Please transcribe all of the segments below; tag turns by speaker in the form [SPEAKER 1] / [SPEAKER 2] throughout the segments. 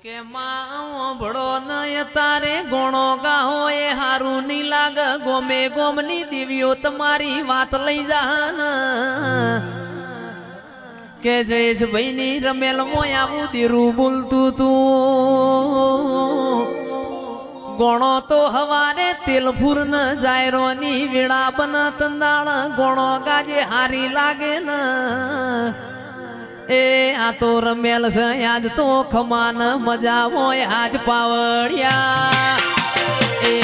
[SPEAKER 1] કે માં ભળો નય તારે ગોણો ગાહો એ હારું ની લાગ ગોમે ગોમની દેવીઓ તમારી વાત લઈ જા કે જયેશભાઈ ની રમેલ મોય આવું દેરું બોલતું તું ગોણો તો હવારે તેલ ફૂર ન જાયરો ની વેળા બન તંદાળ ગોણો ગાજે હારી લાગે ન એ આ તો રમેલ છે આજ તો ખમાન મજા હોય આજ પાવડિયા એ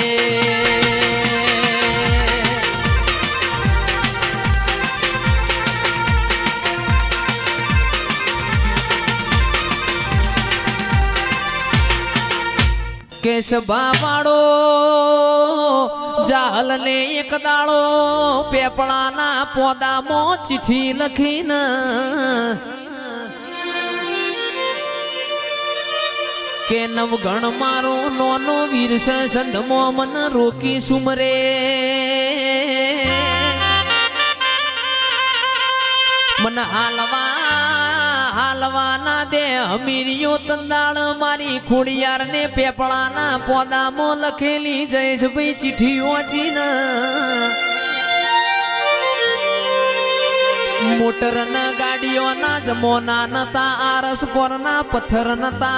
[SPEAKER 1] કેશભા વાળો જાહલ ને એક દાળો પેપળાના પોદામાં ચિઠ્ઠી લખીને કે નવગણ મારો નોનો વીર છે સંધમો મન રોકી સુમરે મન હાલવાના દે અમીરિયો તંદાળ મારી ખોડિયાર ને પેપળાના પોદામાં લખેલી જયેશભાઈ ચિઠ્ઠી વાંચીને મોટર ના ગાડીઓના જમોના નતા આરસ પોરના પથ્થર નતા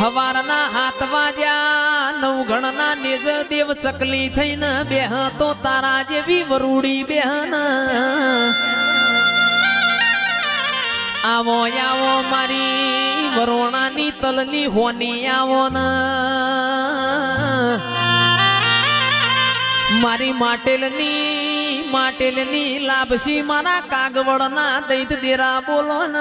[SPEAKER 1] હવારના હાથ વાજ્યા નવગણના નેજ દેવ ચકલી થઈને બેહ તો તારા જેવી વરુડી બેહન આવો આવો મારી વરોણાની તલની હોની આવો ન મારી માટેલની લાભસી મારા કાગવડના દૈત દેરા બોલો ન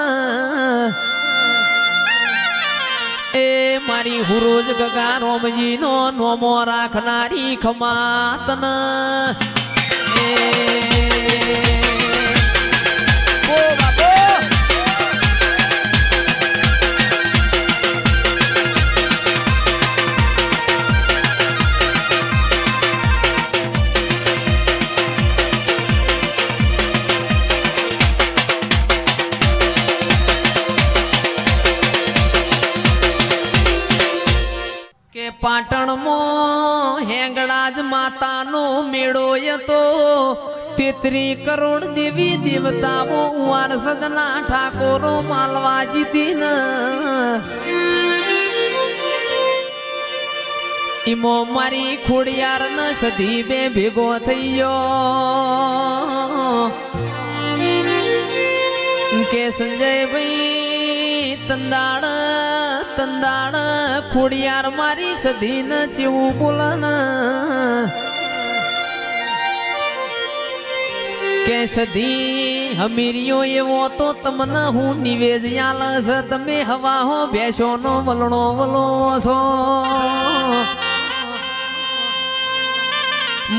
[SPEAKER 1] એ મારી હુરોજ ગગા રોમજી નો નોમો રાખનારી ખમાતન એ પાટણમાં હેંગળાજ માતાનો મેળો હતો 33 કરોડ દેવી દેવતાઓ વારસદના ઠાકોરો માલવા જીતીન ઈમો મારી ખોડિયાર ન સધી બે ભેગો થઈ ગયો કે સંજયભાઈ તંદાળ ખોડિયાર મારી સધી ન ચેવું બોલન કે સધી હમીરિયો એવો તો તમને હું નિવેદ આલસ તમે હવા હો બેસો નો વલણો વલો છો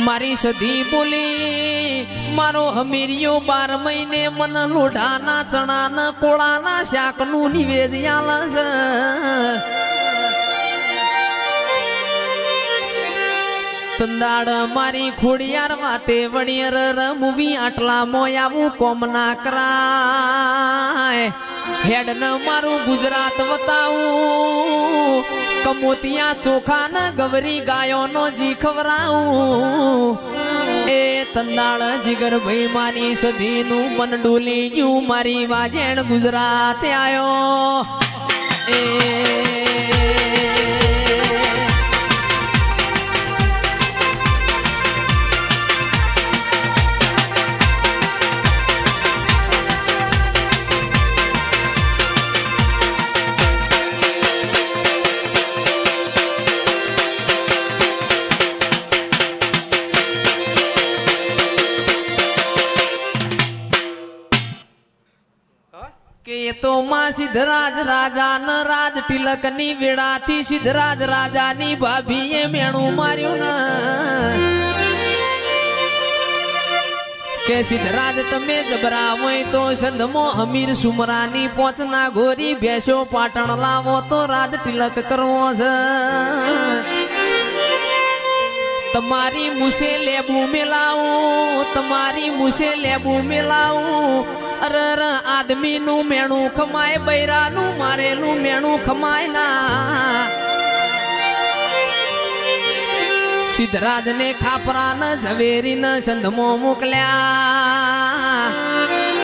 [SPEAKER 1] મારી સધી બોલી મારો હમીરિયો 12 મહિને મન લોઢાના ચણાના કોળાના શાકનું નિવેદ આલસ તંદાળ મારી ખોડિયાર વાતે વણિયર રમવી આટલા મોયાવું કોમ ના કરાય હેડ ન મારું ગુજરાત વતાવું કમોતિયા ચોખા ન ગવરી ગાયો નો જી ખવરાવું એ તંદાળ જીગર ભાઈ મારી સધી નું મન ડોલી ગયું મારી વાજેણ ગુજરાત આયો એ તો માં સિદ્ધરાજ રાજા ન રાજ તિલક ની વેળાથી સિદ્ધરાજ રાજા ની ભાભીએ મેણું માર્યું ન કે સિદ્ધરાજ તમે જબરા હોય તો સંધમો અમીર સુમરાની પોચના ગોરી ભેસો પાટણ લાવો તો રાજ તિલક કરવો છે તમારી મુસે લેબુ મેલાવું અરર આદમીનું મેણું ખમાય બૈરાનું મારેલું મેણું ખમાય ના સિદ્ધરાજને ખાપરાને ઝવેરીને સંધમો મોકલ્યા